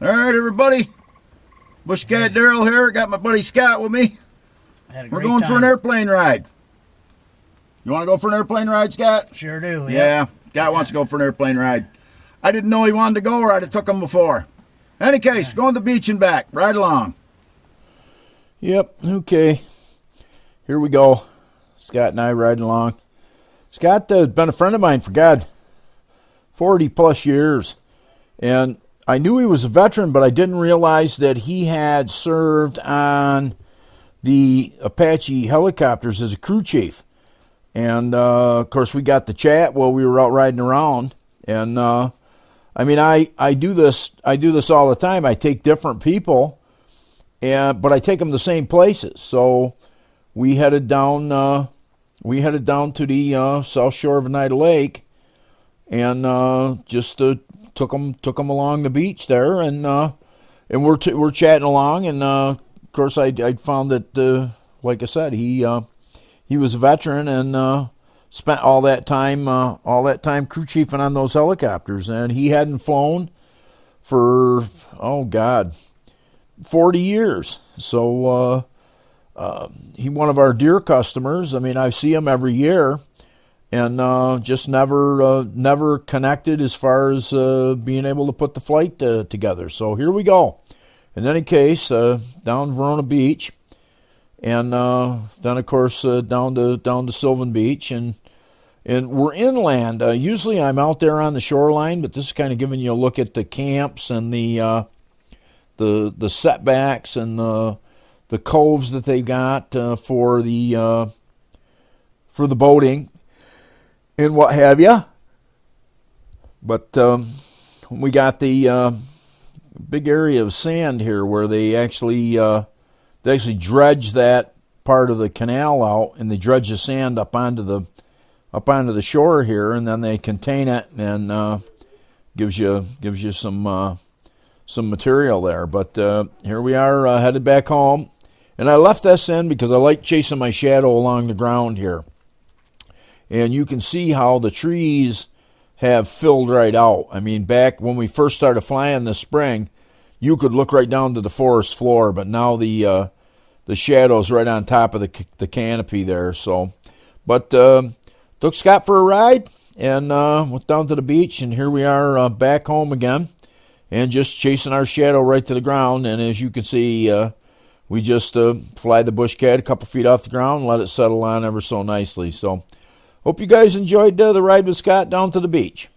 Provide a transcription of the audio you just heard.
All right, everybody. BushCat Daryl here. Got my buddy Scott with me. We're going for an airplane ride. You want to go for an airplane ride, Scott? Sure do. Yeah, Scott wants to go for an airplane ride. I didn't know he wanted to go, or I'd have took him before. Any case, going to the beach and back. Right along. Yep, okay. Here we go. Scott and I riding along. Scott has been a friend of mine for, God, 40 plus years. And I knew he was a veteran, but I didn't realize that he had served on the Apache helicopters as a crew chief. And, of course, we got to chat while we were out riding around. And, I mean, I do this all the time. I take different people, but I take them to the same places. So we headed down to the south shore of Oneida Lake, and just took them along the beach there, and we're chatting along, and of course I found that like I said, he was a veteran and spent all that time crew chiefing on those helicopters, and he hadn't flown for 40 years. So he one of our dear customers. I mean, I see him every year, and just never connected as far as being able to put the flight together. So here we go. In any case, down Verona Beach, and then of course down to Sylvan Beach, and we're inland. Usually I'm out there on the shoreline, but this is kind of giving you a look at the camps and the setbacks and the coves that they got for the boating and what have you. But we got the big area of sand here where they actually dredge that part of the canal out, and they dredge the sand up onto the shore here, and then they contain it, and gives you some material there. But here we are headed back home, and I left this in because I like chasing my shadow along the ground here, and you can see how the trees have filled right out. I mean, back when we first started flying this spring, you could look right down to the forest floor, but now the shadow's right on top of the canopy there. So, but took Scott for a ride, and went down to the beach, and here we are back home again, and just chasing our shadow right to the ground. And as you can see, we just fly the BushCat a couple feet off the ground and let it settle on ever so nicely. So hope you guys enjoyed the ride with Scott down to the beach.